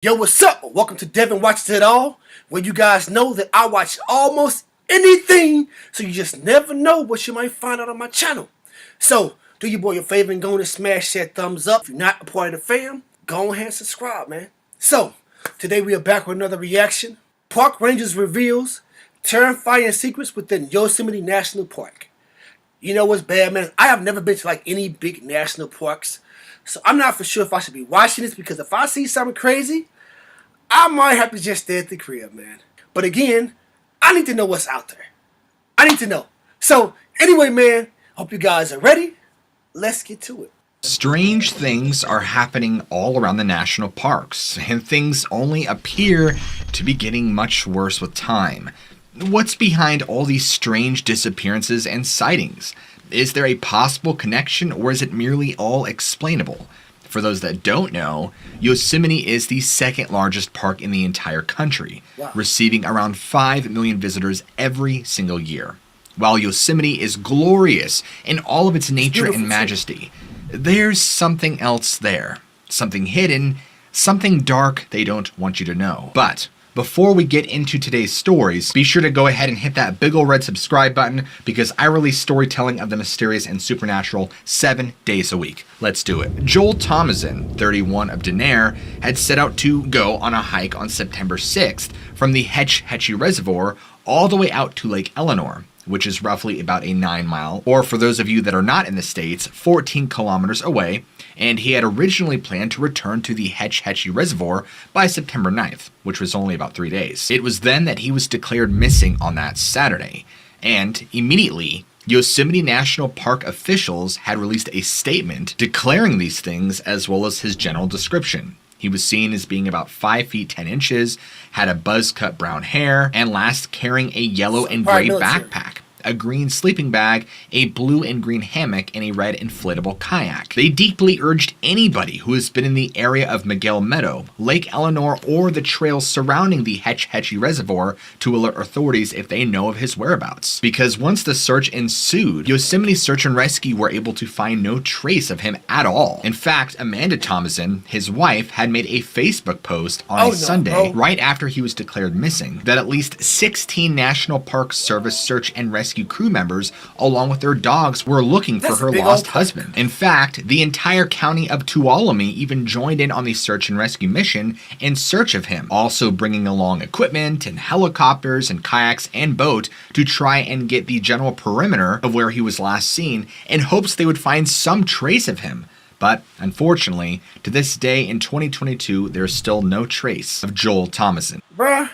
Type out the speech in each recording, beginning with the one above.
Yo, what's up? Welcome to Devin Watches It All, where you guys know that I watch almost anything, so you just never know what you might find out on my channel. So, do your boy a favor and go and smash that thumbs up. If you're not a part of the fam, go ahead and subscribe, man. So, today we are back with another reaction. Park Rangers reveals terrifying secrets within Yosemite National Park. You know what's bad, man? I have never been to like any big national parks. So I'm not for sure if I should be watching this, because if I see something crazy, I might have to just stay at the crib, man. But again, I need to know what's out there. I need to know. So anyway, man, hope you guys are ready. Let's get to it. Strange things are happening all around the national parks, and things only appear to be getting much worse with time. What's behind all these strange disappearances and sightings? Is there a possible connection, or is it merely all explainable? For those that don't know, Yosemite is the second largest park in the entire country, receiving around 5 million visitors every single year. While Yosemite is glorious in all of its nature and majesty, there's something else there. Something hidden, something dark they don't want you to know. But before we get into today's stories, be sure to go ahead and hit that big ol' red subscribe button, because I release storytelling of the mysterious and supernatural 7 days a week. Let's do it. Joel Thomason, 31 of Denair, had set out to go on a hike on September 6th from the Hetch Hetchy Reservoir all the way out to Lake Eleanor, which is roughly about a 9-mile, or for those of you that are not in the States, 14 kilometers away, and he had originally planned to return to the Hetch Hetchy Reservoir by September 9th, which was only about 3 days. It was then that he was declared missing on that Saturday, and immediately, Yosemite National Park officials had released a statement declaring these things as well as his general description. He was seen as being about 5 feet 10 inches, had a buzz-cut brown hair, and last carrying a yellow and gray backpack, a green sleeping bag, a blue and green hammock, and a red inflatable kayak. They deeply urged anybody who has been in the area of Miguel Meadow, Lake Eleanor, or the trails surrounding the Hetch Hetchy Reservoir to alert authorities if they know of his whereabouts. Because once the search ensued, Yosemite Search and Rescue were able to find no trace of him at all. In fact, Amanda Thomason, his wife, had made a Facebook post on Sunday, right after he was declared missing, that at least 16 National Park Service search and rescue crew members, along with their dogs, were looking for her lost husband. In fact, the entire county of Tuolumne even joined in on the search and rescue mission in search of him, also bringing along equipment and helicopters and kayaks and boat to try and get the general perimeter of where he was last seen, in hopes they would find some trace of him. But unfortunately, to this day in 2022, there's still no trace of Joel Thomason. Bruh,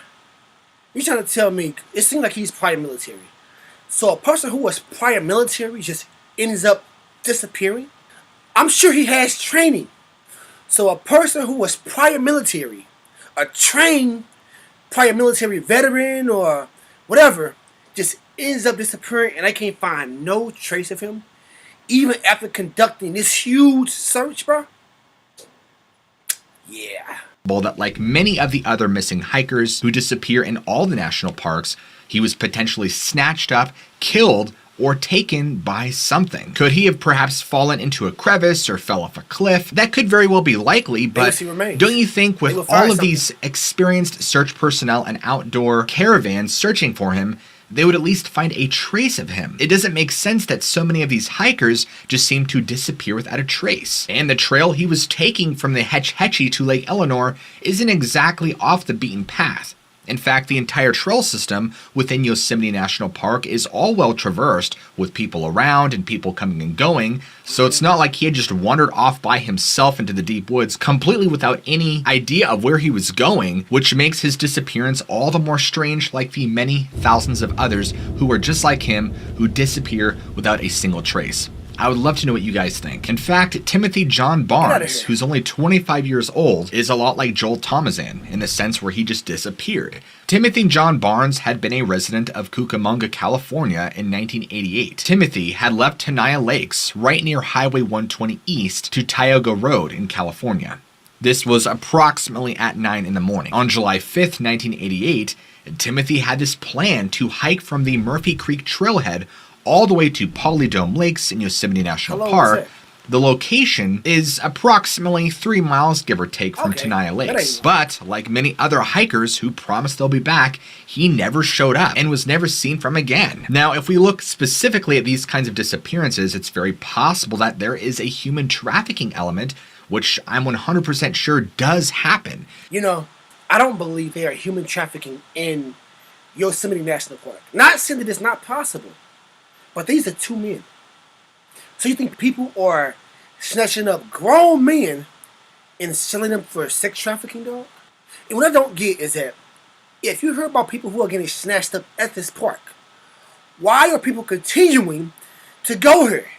you trying to tell me it seems like he's prior military? So a person who was prior military just ends up disappearing? I'm sure he has training. So a person who was prior military, a trained prior military veteran or whatever, just ends up disappearing and I can't find no trace of him, even after conducting this huge search, bro? Yeah. That, like many of the other missing hikers who disappear in all the national parks, he was potentially snatched up, killed, or taken by something. Could he have perhaps fallen into a crevice or fell off a cliff? That could very well be likely, but don't you think with all of these experienced search personnel and outdoor caravans searching for him, they would at least find a trace of him? It doesn't make sense that so many of these hikers just seem to disappear without a trace. And the trail he was taking from the Hetch Hetchy to Lake Eleanor isn't exactly off the beaten path. In fact, the entire trail system within Yosemite National Park is all well traversed, with people around and people coming and going, so it's not like he had just wandered off by himself into the deep woods completely without any idea of where he was going, which makes his disappearance all the more strange, like the many thousands of others who are just like him, who disappear without a single trace. I would love to know what you guys think. In fact, Timothy John Barnes, who's only 25 years old, is a lot like Joel Thomason in the sense where he just disappeared. Timothy John Barnes had been a resident of Cucamonga, California in 1988. Timothy had left Tenaya Lakes right near Highway 120 East to Tioga Road in California. This was approximately at 9 in the morning. On July 5th, 1988, Timothy had this plan to hike from the Murphy Creek trailhead all the way to Polydome Lakes in Yosemite National Park, The location is approximately 3 miles, give or take, from Okay, Tenaya that Lakes. ain't- But, like many other hikers who promised they'll be back, he never showed up and was never seen from again. Now, if we look specifically at these kinds of disappearances, it's very possible that there is a human trafficking element, which I'm 100% sure does happen. You know, I don't believe there are human trafficking in Yosemite National Park. Not saying that it's not possible, but these are two men. So you think people are snatching up grown men and selling them for sex trafficking, dog? And what I don't get is that if you hear about people who are getting snatched up at this park, why are people continuing to go here?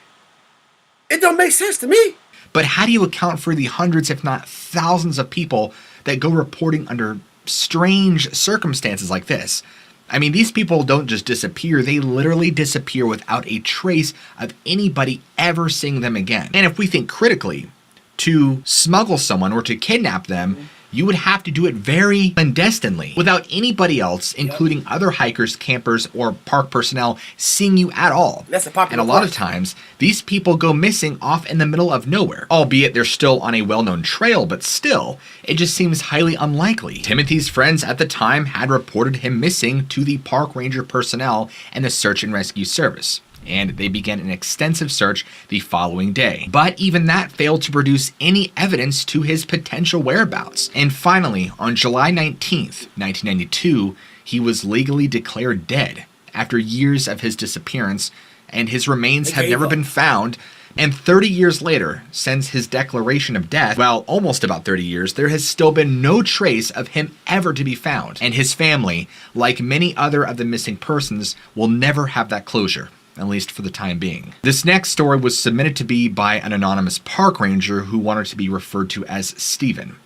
It don't make sense to me. But how do you account for the hundreds, if not thousands, of people that go reporting under strange circumstances like this? I mean, these people don't just disappear, they literally disappear without a trace of anybody ever seeing them again. And if we think critically, to smuggle someone or to kidnap them, you would have to do it very clandestinely, without anybody else, including other hikers, campers, or park personnel, seeing you at all. That's a popular And a lot of question. times, these people go missing off in the middle of nowhere, albeit they're still on a well-known trail, but still, it just seems highly unlikely. Timothy's friends at the time had reported him missing to the park ranger personnel and the search and rescue service, and they began an extensive search the following day. But even that failed to produce any evidence to his potential whereabouts. And finally, on July 19th, 1992, he was legally declared dead after years of his disappearance, and his remains have never been found. And 30 years later, since his declaration of death, well, almost about 30 years, there has still been no trace of him ever to be found. And his family, like many other of the missing persons, will never have that closure, at least for the time being. This next story was submitted to me by an anonymous park ranger who wanted to be referred to as Steven.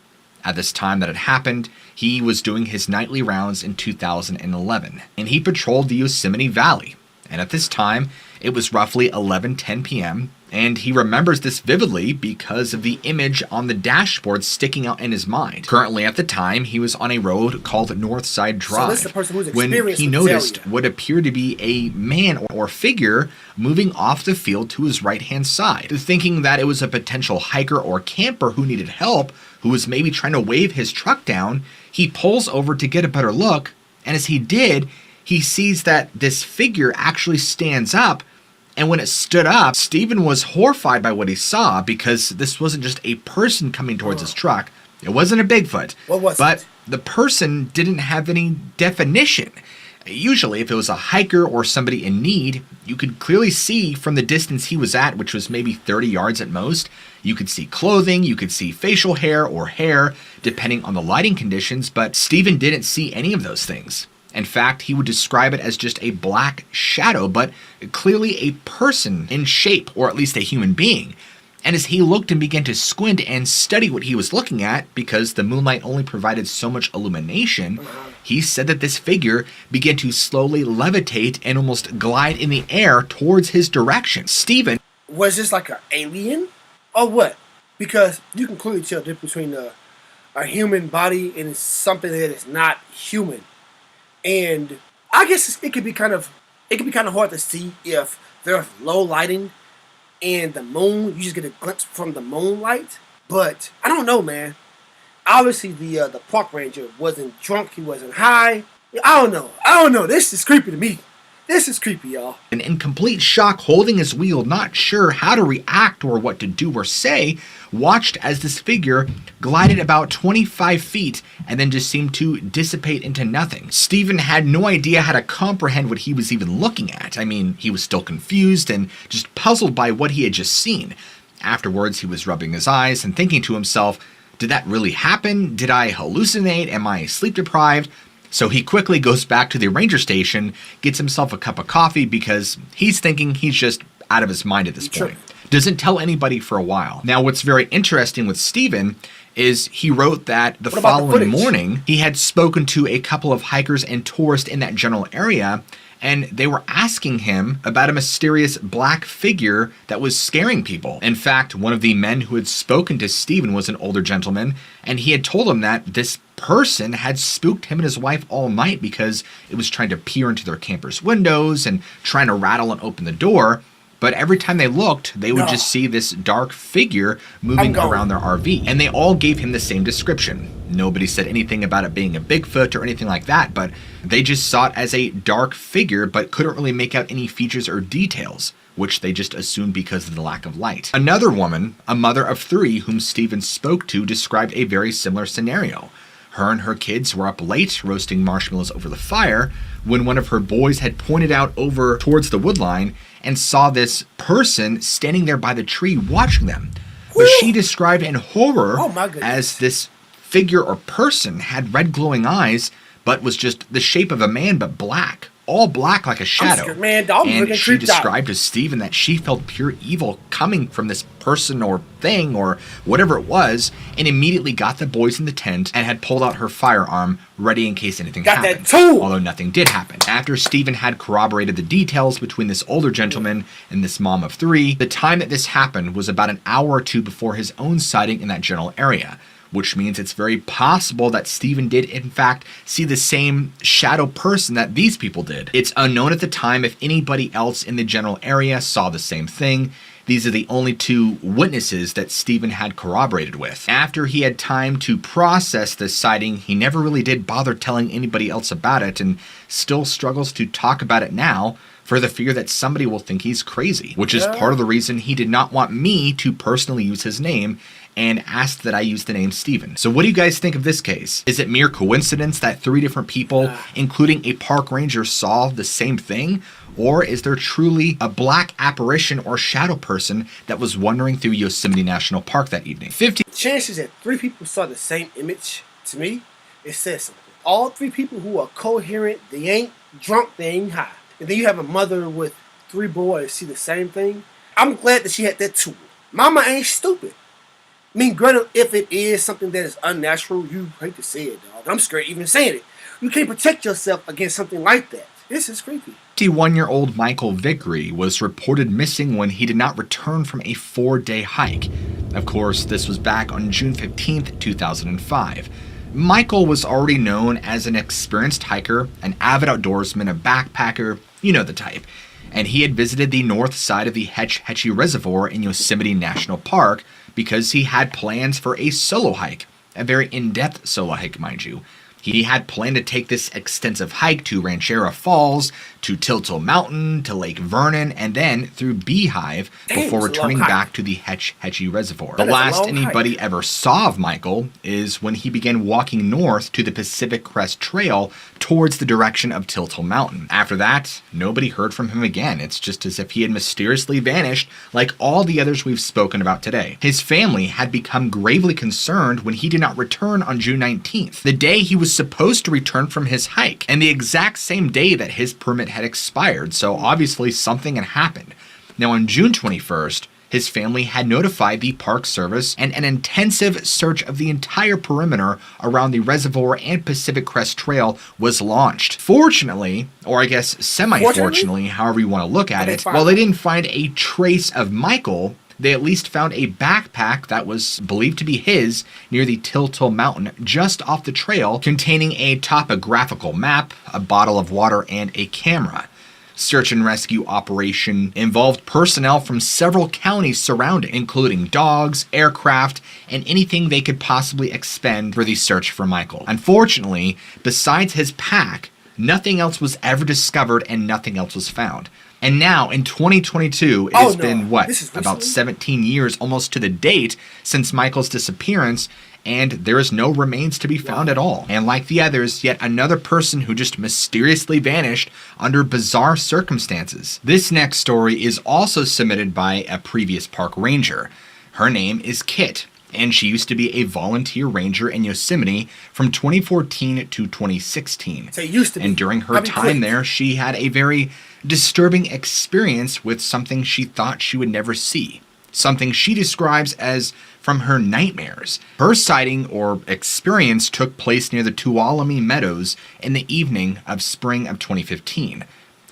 At this time that it happened, he was doing his nightly rounds in 2011, and he patrolled the Yosemite Valley. And at this time, it was roughly 11:10 p.m., and he remembers this vividly because of the image on the dashboard sticking out in his mind. Currently, at the time, he was on a road called Northside Drive, this is the person who's when experienced he with this noticed area. what appeared to be a man or figure moving off the field to his right-hand side. Thinking that it was a potential hiker or camper who needed help, who was maybe trying to wave his truck down, he pulls over to get a better look, and as he did, he sees that this figure actually stands up. And when it stood up, Steven was horrified by what he saw, because this wasn't just a person coming towards his truck. It wasn't a Bigfoot. What was but it? the person didn't have any definition. Usually, if it was a hiker or somebody in need, you could clearly see from the distance he was at, which was maybe 30 yards at most. You could see clothing, you could see facial hair or hair, depending on the lighting conditions, but Steven didn't see any of those things. In fact, he would describe it as just a black shadow, but clearly a person in shape, or at least a human being. And as he looked and began to squint and study what he was looking at, because the moonlight only provided so much illumination, he said that this figure began to slowly levitate and almost glide in the air towards his direction. Steven Was this like an alien or what? Because you can clearly tell the difference between a human body and something that is not human. And I guess it could be kind of hard to see if there's low lighting and the moon. You just get a glimpse from the moonlight. But I don't know, man. Obviously, the park ranger wasn't drunk. He wasn't high. I don't know. This is creepy to me. This is creepy, y'all. and in complete shock, holding his wheel, not sure how to react or what to do or say, watched as this figure glided about 25 feet and then just seemed to dissipate into nothing. Steven had no idea how to comprehend what he was even looking at. I mean, he was still confused and just puzzled by what he had just seen. Afterwards, he was rubbing his eyes and thinking to himself, did that really happen? Did I hallucinate? Am I sleep deprived? So he quickly goes back to the ranger station, gets himself a cup of coffee because he's thinking he's just out of his mind at this point. Doesn't tell anybody for a while. Now, what's very interesting with Steven is he wrote that the following morning he had spoken to a couple of hikers and tourists in that general area, and they were asking him about a mysterious black figure that was scaring people. In fact, one of the men who had spoken to Steven was an older gentleman, and he had told him that this person had spooked him and his wife all night because it was trying to peer into their camper's windows and trying to rattle and open the door. But every time they looked, they would just see this dark figure moving around their RV. And they all gave him the same description. Nobody said anything about it being a Bigfoot or anything like that, but they just saw it as a dark figure, but couldn't really make out any features or details, which they just assumed because of the lack of light. Another woman, a mother of 3 whom Stephen spoke to, described a very similar scenario. Her and her kids were up late roasting marshmallows over the fire when one of her boys had pointed out over towards the woodline and saw this person standing there by the tree watching them. But she described in horror as this figure or person had red glowing eyes, but was just the shape of a man, but black. All black like a shadow. Scared, man, dog, and she described to Stephen that she felt pure evil coming from this person or thing or whatever it was, and immediately got the boys in the tent and had pulled out her firearm ready in case anything happened. That tool. Although nothing did happen. After Stephen had corroborated the details between this older gentleman and this mom of 3, the time that this happened was about an hour or 2 before his own sighting in that general area, which means it's very possible that Stephen did, in fact, see the same shadow person that these people did. It's unknown at the time if anybody else in the general area saw the same thing. These are the only 2 witnesses that Stephen had corroborated with. After he had time to process this sighting, he never really did bother telling anybody else about it and still struggles to talk about it now for the fear that somebody will think he's crazy, which is part of the reason he did not want me to personally use his name and asked that I use the name Stephen. So what do you guys think of this case? Is it mere coincidence that 3 different people, including a park ranger, saw the same thing? Or is there truly a black apparition or shadow person that was wandering through Yosemite National Park that evening? 50 chances that 3 people saw the same image, to me, it says something. All 3 people who are coherent, they ain't drunk, they ain't high. And then you have a mother with 3 boys see the same thing. I'm glad that she had that tool. Mama ain't stupid. I mean, granted, if it is something that is unnatural, you hate to say it, dog. I'm scared even saying it. You can't protect yourself against something like that. This is creepy. 51-year-old Michael Vickery was reported missing when he did not return from a 4-day hike. Of course, this was back on June 15th, 2005. Michael was already known as an experienced hiker, an avid outdoorsman, a backpacker, you know the type. And he had visited the north side of the Hetch Hetchy Reservoir in Yosemite National Park because he had plans for a solo hike, a very in-depth solo hike, mind you. He had planned to take this extensive hike to Ranchera Falls, to Tiltle Mountain, to Lake Vernon, and then through Beehive before returning back to the Hetch Hetchy Reservoir. The last anybody ever saw of Michael is when he began walking north to the Pacific Crest Trail towards the direction of Tiltle Mountain. After that, nobody heard from him again. It's just as if he had mysteriously vanished like all the others we've spoken about today. His family had become gravely concerned when he did not return on June 19th, the day he was supposed to return from his hike, and the exact same day that his permit had expired, so obviously something had happened. Now on June 21st, his family had notified the Park Service, and an intensive search of the entire perimeter around the reservoir and Pacific Crest Trail was launched. Fortunately, or I guess semi-fortunately, however you want to look at it, while they didn't find a trace of Michael, they at least found a backpack that was believed to be his near the Tiltle Mountain just off the trail, containing a topographical map, a bottle of water, and a camera. Search and rescue operation involved personnel from several counties surrounding, including dogs, aircraft, and anything they could possibly expend for the search for Michael. Unfortunately, besides his pack, nothing else was ever discovered and nothing else was found. And now, in 2022, it has been, about 17 years almost to the date since Michael's disappearance, and there is no remains to be found at all. And like the others, yet another person who just mysteriously vanished under bizarre circumstances. This next story is also submitted by a previous park ranger. Her name is Kit, and she used to be a volunteer ranger in Yosemite from 2014 to 2016. And during her time there, she had a very disturbing experience with something she thought she would never see. Something she describes as from her nightmares. Her sighting or experience took place near the Tuolumne Meadows in the evening of spring of 2015.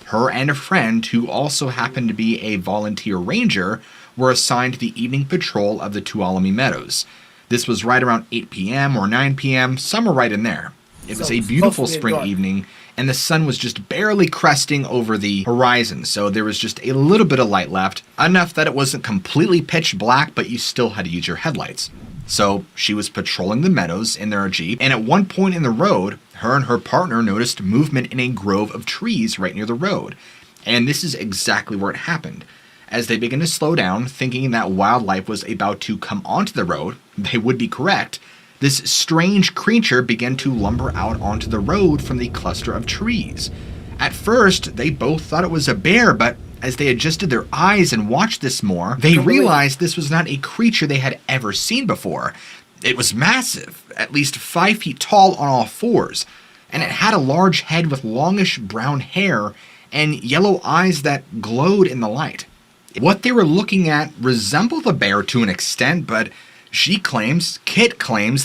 Her and a friend, who also happened to be a volunteer ranger, were assigned the evening patrol of the Tuolumne Meadows. This was right around 8 p.m. or 9 p.m., somewhere right in there. It was a beautiful spring evening, and the sun was just barely cresting over the horizon, so there was just a little bit of light left, enough that it wasn't completely pitch black, but you still had to use your headlights. So she was patrolling the meadows in their Jeep, and at one point in the road, her and her partner noticed movement in a grove of trees right near the road. And this is exactly where it happened. As they began to slow down, thinking that wildlife was about to come onto the road, they would be correct. This strange creature began to lumber out onto the road from the cluster of trees. At first, they both thought it was a bear, but as they adjusted their eyes and watched this more, they realized this was not a creature they had ever seen before. It was massive, at least 5 feet tall on all fours, and it had a large head with longish brown hair and yellow eyes that glowed in the light. What they were looking at resembled a bear to an extent, but Kit claims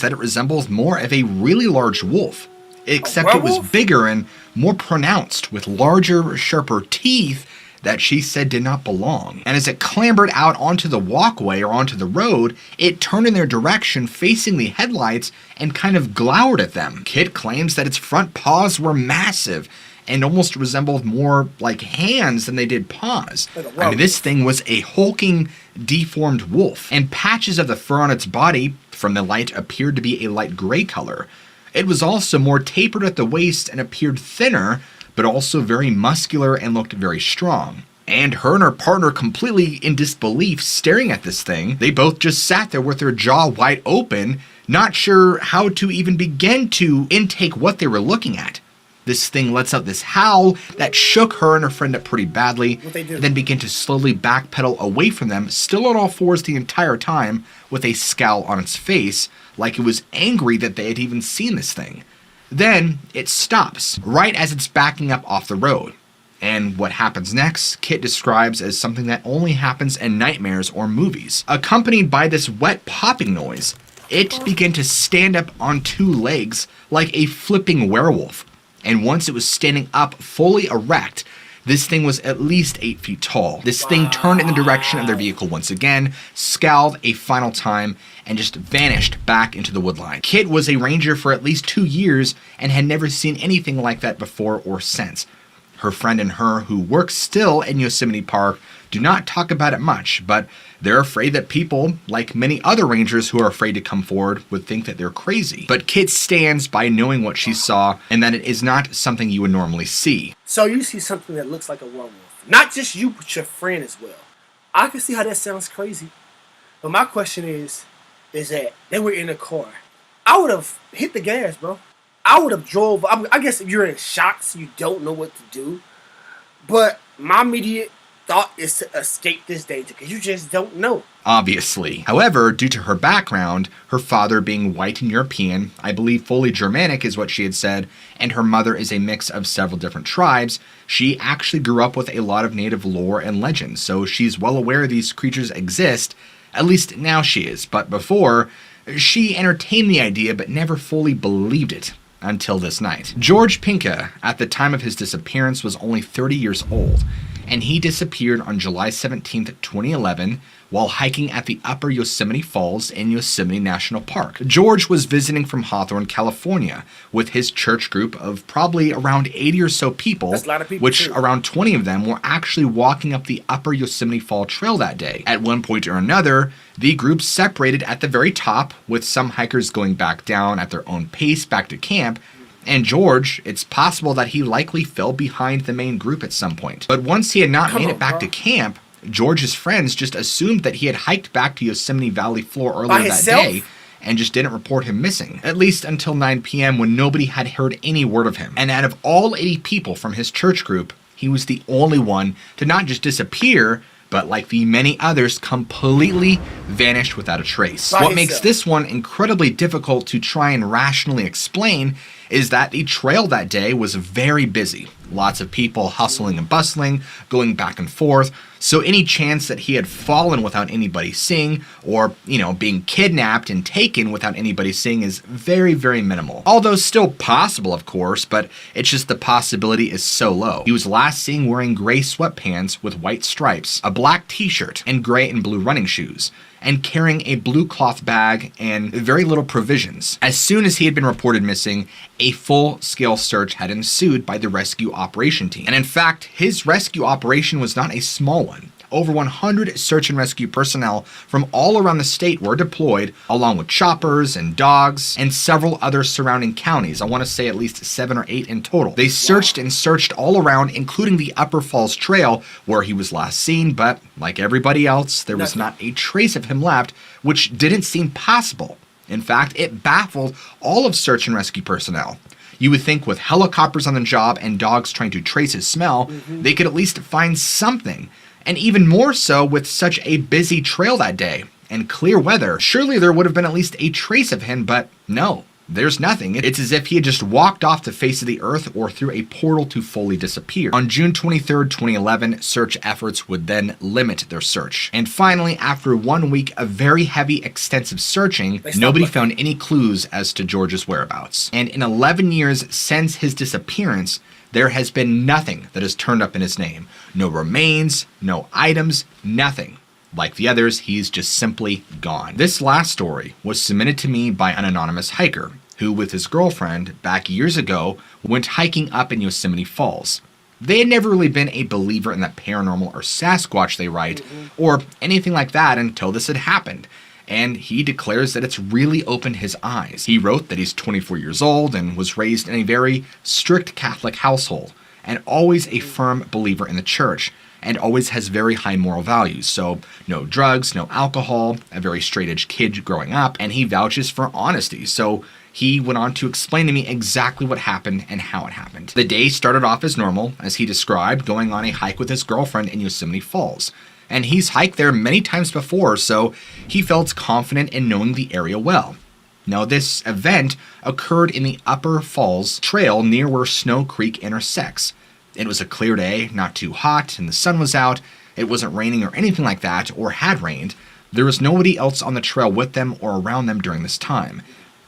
that it resembles more of a really large wolf, except it was bigger and more pronounced, with larger, sharper teeth that she said did not belong. And as it clambered out onto the walkway or onto the road, it turned in their direction facing the headlights and kind of glowered at them. Kit claims that its front paws were massive and almost resembled more like hands than they did paws. I mean, this thing was a hulking, deformed wolf, and patches of the fur on its body from the light appeared to be a light gray color. It was also more tapered at the waist and appeared thinner, but also very muscular and looked very strong. And her and her partner, completely in disbelief, staring at this thing, they both just sat there with their jaw wide open, not sure how to even begin to intake what they were looking at. This thing lets out this howl that shook her and her friend up pretty badly, and then began to slowly backpedal away from them, still on all fours the entire time, with a scowl on its face, like it was angry that they had even seen this thing. Then it stops, right as it's backing up off the road. And what happens next, Kit describes as something that only happens in nightmares or movies. Accompanied by this wet popping noise, it began to stand up on 2 legs like a flipping werewolf. And once it was standing up fully erect, this thing was at least 8 feet tall. This thing turned in the direction of their vehicle once again, scowled a final time, and just vanished back into the woodline. Kit was a ranger for at least 2 years and had never seen anything like that before or since. Her friend and her, who work still in Yosemite Park, do not talk about it much, but they're afraid that people, like many other rangers who are afraid to come forward, would think that they're crazy. But Kit stands by knowing what she saw and that it is not something you would normally see. So you see something that looks like a werewolf. Not just you, but your friend as well. I can see how that sounds crazy. But my question is that they were in a car. I would have hit the gas, bro. I would have drove. I guess if you're in shock, so you don't know what to do. But my immediate thought is to escape this danger, because you just don't know. Obviously. However, due to her background, her father being white and European, I believe fully Germanic is what she had said, and her mother is a mix of several different tribes, she actually grew up with a lot of native lore and legends, so she's well aware these creatures exist. At least now she is, but before, she entertained the idea but never fully believed it. Until this night. George Penca, at the time of his disappearance, was only 30 years old, and he disappeared on July 17, 2011, while hiking at the Upper Yosemite Falls in Yosemite National Park. George was visiting from Hawthorne, California, with his church group of probably around 80 or so people, which too. Around 20 of them were actually walking up the Upper Yosemite Fall Trail that day. At one point or another, the group separated at the very top, with some hikers going back down at their own pace back to camp, and George, it's possible that he likely fell behind the main group at some point. But once he had not made it back to camp, George's friends just assumed that he had hiked back to Yosemite Valley floor earlier that day and just didn't report him missing, at least until 9 p.m. when nobody had heard any word of him. And out of all 80 people from his church group, he was the only one to not just disappear, but like the many others, completely vanished without a trace. What makes this one incredibly difficult to try and rationally explain is that the trail that day was very busy. Lots of people hustling and bustling, going back and forth. So any chance that he had fallen without anybody seeing, or, being kidnapped and taken without anybody seeing is very, very minimal. Although still possible, of course, but it's just the possibility is so low. He was last seen wearing gray sweatpants with white stripes, a black t-shirt, and gray and blue running shoes, and carrying a blue cloth bag and very little provisions. As soon as he had been reported missing, a full-scale search had ensued by the rescue operation team. And in fact, his rescue operation was not a small one. Over 100 search and rescue personnel from all around the state were deployed, along with choppers and dogs and several other surrounding counties. I want to say at least 7 or 8 in total. They searched and searched all around, including the Upper Falls Trail where he was last seen, but like everybody else, there was not a trace of him left, which didn't seem possible. In fact, it baffled all of search and rescue personnel. You would think with helicopters on the job and dogs trying to trace his smell, they could at least find something. And even more so with such a busy trail that day and clear weather. Surely there would have been at least a trace of him, but no, there's nothing. It's as if he had just walked off the face of the earth or through a portal to fully disappear. On June 23rd, 2011, search efforts would then limit their search. And finally, after 1 week of very heavy, extensive searching, nobody found any clues as to George's whereabouts. And in 11 years since his disappearance, there has been nothing that has turned up in his name. No remains, no items, nothing. Like the others, he's just simply gone. This last story was submitted to me by an anonymous hiker who, with his girlfriend, back years ago, went hiking up in Yosemite Falls. They had never really been a believer in the paranormal or Sasquatch, they write, or anything like that until this had happened. And he declares that it's really opened his eyes. He wrote that he's 24 years old and was raised in a very strict Catholic household, and always a firm believer in the church, and always has very high moral values. So no drugs, no alcohol, a very straight-edge kid growing up, and he vouches for honesty. So he went on to explain to me exactly what happened and how it happened. The day started off as normal, as he described, going on a hike with his girlfriend in Yosemite Falls. And he's hiked there many times before, so he felt confident in knowing the area well. Now, this event occurred in the Upper Falls Trail near where Snow Creek intersects. It was a clear day, not too hot, and the sun was out. It wasn't raining or anything like that, or had rained. There was nobody else on the trail with them or around them during this time.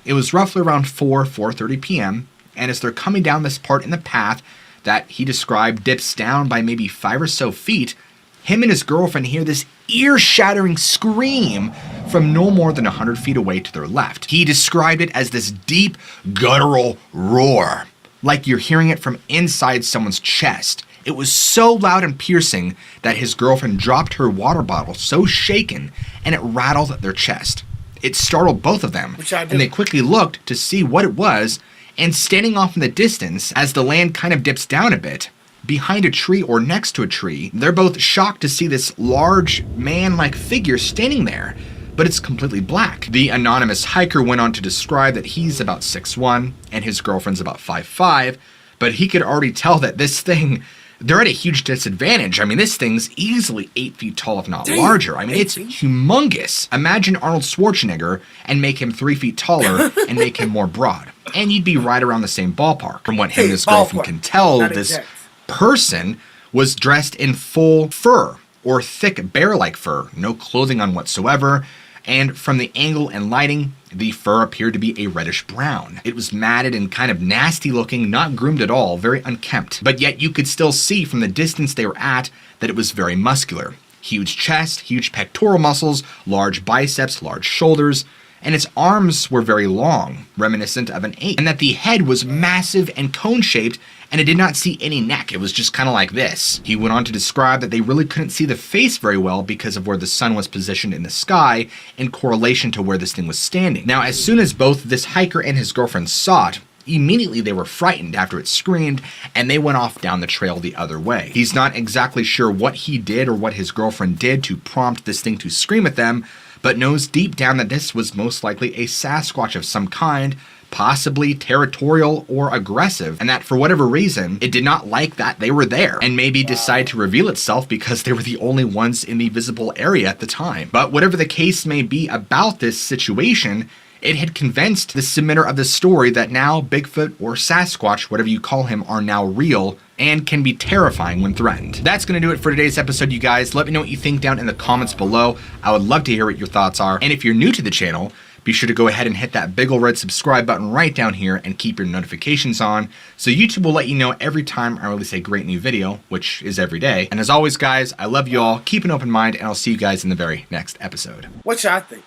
It was roughly around 4:30 p.m., and as they're coming down this part in the path that he described dips down by maybe 5 or so feet, him and his girlfriend hear this ear-shattering scream from no more than 100 feet away to their left. He described it as this deep, guttural roar, like you're hearing it from inside someone's chest. It was so loud and piercing that his girlfriend dropped her water bottle, so shaken, and it rattled their chest. It startled both of them, and they quickly looked to see what it was, and standing off in the distance, as the land kind of dips down a bit, behind a tree or next to a tree, they're both shocked to see this large man-like figure standing there, but it's completely black. The anonymous hiker went on to describe that he's about 6'1", and his girlfriend's about 5'5", but he could already tell that this thing, they're at a huge disadvantage. I mean, this thing's easily 8 feet tall, if not larger. I mean, it's humongous. Imagine Arnold Schwarzenegger and make him 3 feet taller and make him more broad. And you'd be right around the same ballpark. From what him and his girlfriend can tell, this person was dressed in full fur, or thick bear-like fur, no clothing on whatsoever, and from the angle and lighting, the fur appeared to be a reddish brown. It was matted and kind of nasty looking, not groomed at all, very unkempt, but yet you could still see from the distance they were at that it was very muscular. Huge chest, huge pectoral muscles, large biceps, large shoulders, and its arms were very long, reminiscent of an ape, and that the head was massive and cone-shaped, and it did not see any neck. It was just kind of like this. He went on to describe that they really couldn't see the face very well because of where the sun was positioned in the sky in correlation to where this thing was standing. Now, as soon as both this hiker and his girlfriend saw it, immediately they were frightened after it screamed, and they went off down the trail the other way. He's not exactly sure what he did or what his girlfriend did to prompt this thing to scream at them, but knows deep down that this was most likely a Sasquatch of some kind, possibly territorial or aggressive, and that for whatever reason, it did not like that they were there, and maybe decide to reveal itself because they were the only ones in the visible area at the time. But whatever the case may be about this situation, It had convinced the submitter of the story that now Bigfoot or Sasquatch, whatever you call him, are now real and can be terrifying when threatened. That's going to do it for today's episode, you guys. Let me know what you think down in the comments below. I would love to hear what your thoughts are. And if you're new to the channel, be sure to go ahead and hit that big ol' red subscribe button right down here and keep your notifications on, so YouTube will let you know every time I release a great new video, which is every day. And as always, guys, I love you all. Keep an open mind, and I'll see you guys in the very next episode. What y'all think?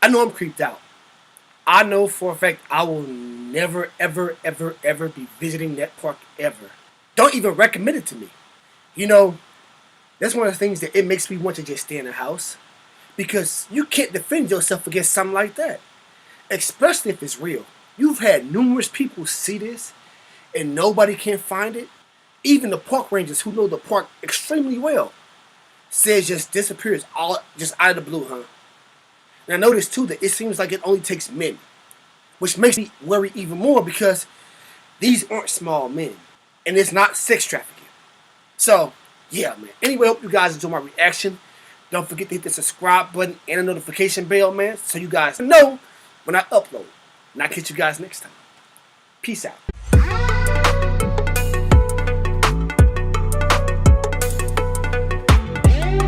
I know I'm creeped out. I know for a fact I will never, ever, ever, ever be visiting that park ever. Don't even recommend it to me. You know, that's one of the things that it makes me want to just stay in the house. Because you can't defend yourself against something like that. Especially if it's real. You've had numerous people see this and nobody can find it. Even the park rangers who know the park extremely well says just disappears all just out of the blue, huh? And I noticed too that it seems like it only takes men. Which makes me worry even more because these aren't small men. And it's not sex trafficking. So, yeah, man. Anyway, I hope you guys enjoy my reaction. Don't forget to hit the subscribe button and the notification bell, man, so you guys know when I upload. And I'll catch you guys next time. Peace out.